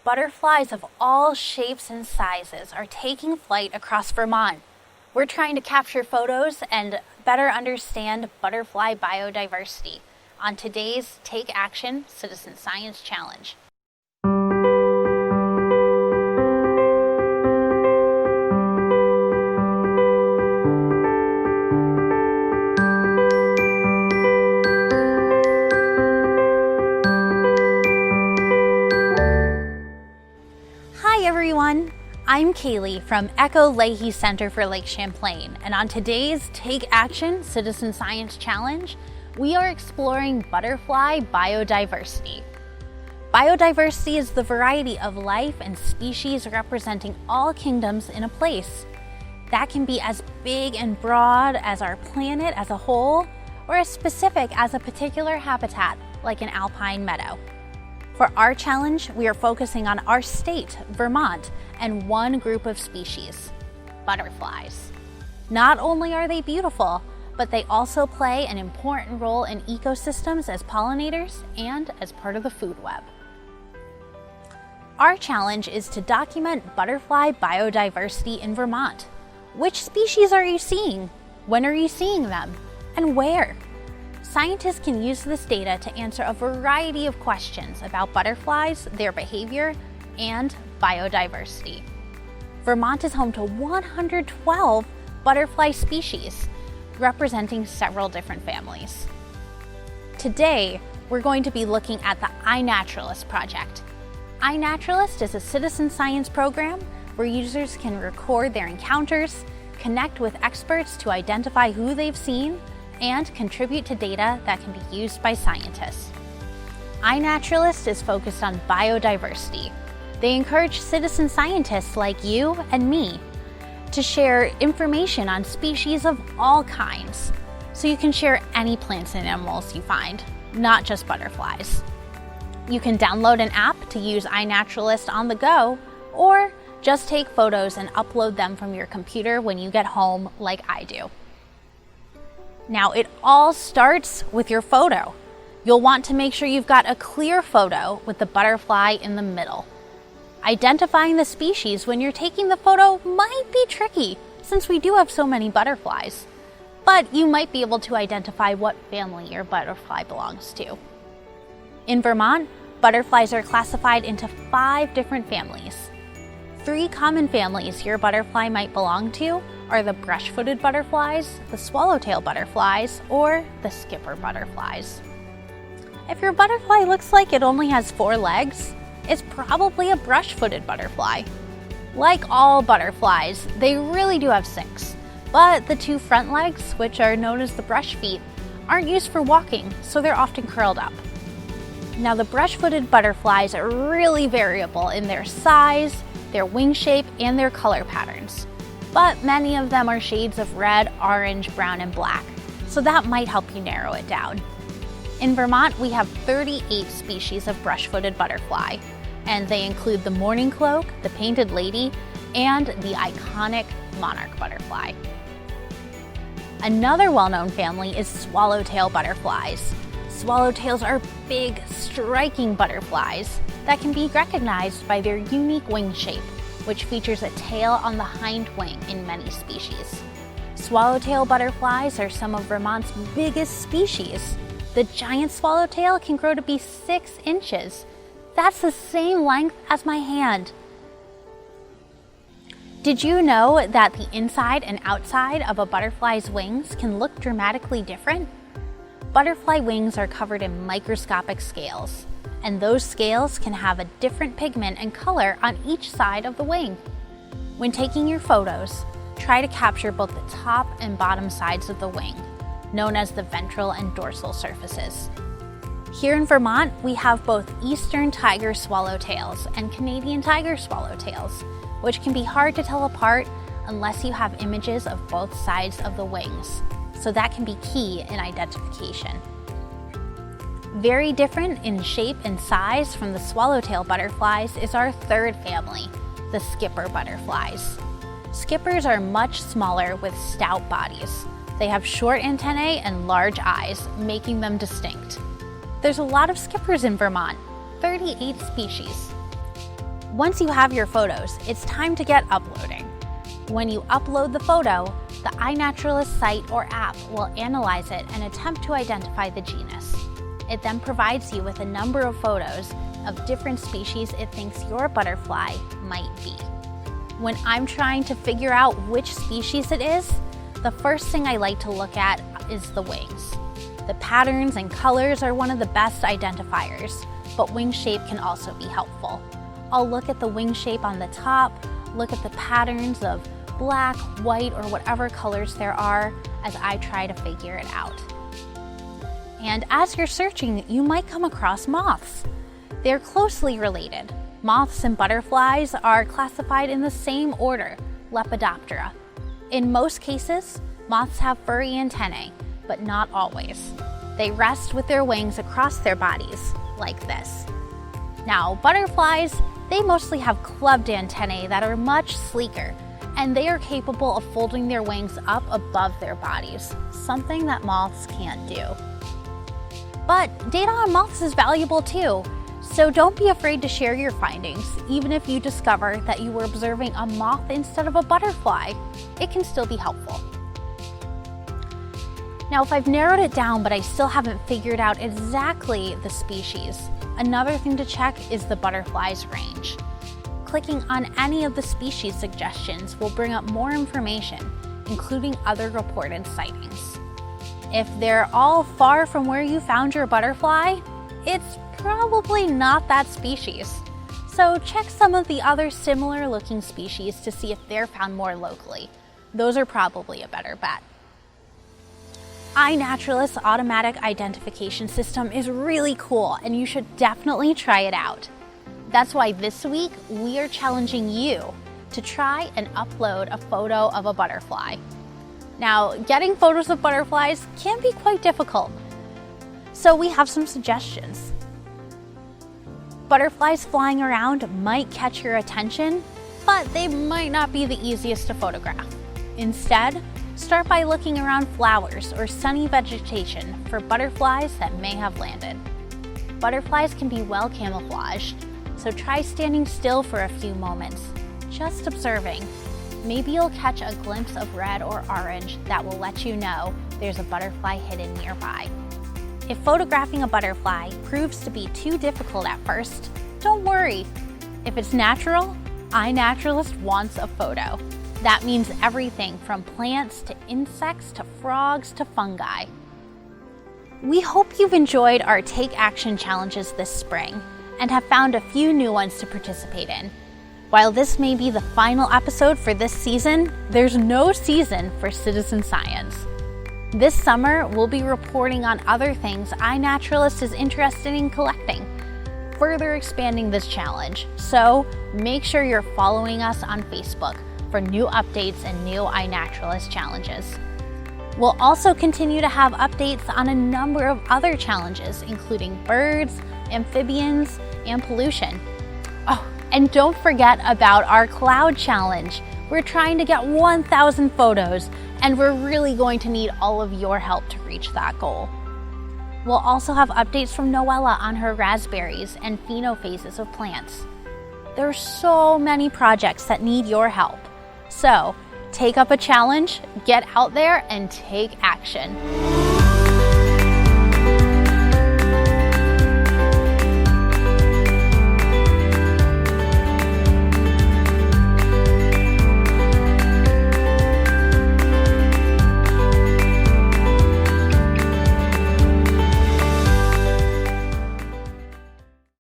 Butterflies of all shapes and sizes are taking flight across Vermont. We're trying to capture photos and better understand butterfly biodiversity on today's Take Action Citizen Science Challenge. Hi everyone, I'm Kaylee from Echo Leahy Center for Lake Champlain, and on today's Take Action Citizen Science Challenge, we are exploring butterfly biodiversity. Biodiversity is the variety of life and species representing all kingdoms in a place. That can be as big and broad as our planet as a whole, or as specific as a particular habitat, like an alpine meadow. For our challenge, we are focusing on our state, Vermont, and one group of species, butterflies. Not only are they beautiful, but they also play an important role in ecosystems as pollinators and as part of the food web. Our challenge is to document butterfly biodiversity in Vermont. Which species are you seeing? When are you seeing them? And where? Scientists can use this data to answer a variety of questions about butterflies, their behavior, and biodiversity. Vermont is home to 112 butterfly species, representing several different families. Today, we're going to be looking at the iNaturalist project. iNaturalist is a citizen science program where users can record their encounters, connect with experts to identify who they've seen, and contribute to data that can be used by scientists. iNaturalist is focused on biodiversity. They encourage citizen scientists like you and me to share information on species of all kinds, so you can share any plants and animals you find, not just butterflies. You can download an app to use iNaturalist on the go, or just take photos and upload them from your computer when you get home like I do. Now, it all starts with your photo. You'll want to make sure you've got a clear photo with the butterfly in the middle. Identifying the species when you're taking the photo might be tricky, since we do have so many butterflies, but you might be able to identify what family your butterfly belongs to. In Vermont, butterflies are classified into 5 different families. 3 common families your butterfly might belong to are the brush-footed butterflies, the swallowtail butterflies, or the skipper butterflies. If your butterfly looks like it only has 4 legs, it's probably a brush-footed butterfly. Like all butterflies, they really do have 6, but the 2 front legs, which are known as the brush feet, aren't used for walking, so they're often curled up. Now, the brush-footed butterflies are really variable in their size, their wing shape, and their color patterns. But many of them are shades of red, orange, brown, and black, so that might help you narrow it down. In Vermont, we have 38 species of brush-footed butterfly, and they include the mourning cloak, the painted lady, and the iconic monarch butterfly. Another well-known family is swallowtail butterflies. Swallowtails are big, striking butterflies that can be recognized by their unique wing shape, which features a tail on the hind wing in many species. Swallowtail butterflies are some of Vermont's biggest species. The giant swallowtail can grow to be 6 inches. That's the same length as my hand. Did you know that the inside and outside of a butterfly's wings can look dramatically different? Butterfly wings are covered in microscopic scales, and those scales can have a different pigment and color on each side of the wing. When taking your photos, try to capture both the top and bottom sides of the wing, known as the ventral and dorsal surfaces. Here in Vermont, we have both eastern tiger swallowtails and Canadian tiger swallowtails, which can be hard to tell apart unless you have images of both sides of the wings, so that can be key in identification. Very different in shape and size from the swallowtail butterflies is our 3rd family, the skipper butterflies. Skippers are much smaller with stout bodies. They have short antennae and large eyes, making them distinct. There's a lot of skippers in Vermont, 38 species. Once you have your photos, it's time to get uploading. When you upload the photo, the iNaturalist site or app will analyze it and attempt to identify the genus. It then provides you with a number of photos of different species it thinks your butterfly might be. When I'm trying to figure out which species it is, the first thing I like to look at is the wings. The patterns and colors are one of the best identifiers, but wing shape can also be helpful. I'll look at the wing shape on the top, look at the patterns of black, white, or whatever colors there are as I try to figure it out. And as you're searching, you might come across moths. They're closely related. Moths and butterflies are classified in the same order, Lepidoptera. In most cases, moths have furry antennae, but not always. They rest with their wings across their bodies, like this. Now, butterflies, they mostly have clubbed antennae that are much sleeker, and they are capable of folding their wings up above their bodies, something that moths can't do. But data on moths is valuable too, so don't be afraid to share your findings, even if you discover that you were observing a moth instead of a butterfly. It can still be helpful. Now, if I've narrowed it down but I still haven't figured out exactly the species, another thing to check is the butterfly's range. Clicking on any of the species suggestions will bring up more information, including other reported sightings. If they're all far from where you found your butterfly, it's probably not that species. So check some of the other similar looking species to see if they're found more locally. Those are probably a better bet. iNaturalist's automatic identification system is really cool, and you should definitely try it out. That's why this week we are challenging you to try and upload a photo of a butterfly. Now, getting photos of butterflies can be quite difficult, so we have some suggestions. Butterflies flying around might catch your attention, but they might not be the easiest to photograph. Instead, start by looking around flowers or sunny vegetation for butterflies that may have landed. Butterflies can be well camouflaged, so try standing still for a few moments, just observing. Maybe you'll catch a glimpse of red or orange that will let you know there's a butterfly hidden nearby. If photographing a butterfly proves to be too difficult at first, don't worry. If it's natural, iNaturalist wants a photo. That means everything from plants to insects to frogs to fungi. We hope you've enjoyed our Take Action challenges this spring and have found a few new ones to participate in. While this may be the final episode for this season, there's no season for citizen science. This summer, we'll be reporting on other things iNaturalist is interested in collecting, further expanding this challenge. So make sure you're following us on Facebook for new updates and new iNaturalist challenges. We'll also continue to have updates on a number of other challenges, including birds, amphibians, and pollution. Oh, and don't forget about our cloud challenge. We're trying to get 1,000 photos, and we're really going to need all of your help to reach that goal. We'll also have updates from Noella on her raspberries and phenophases of plants. There are so many projects that need your help. So, take up a challenge, get out there, and take action.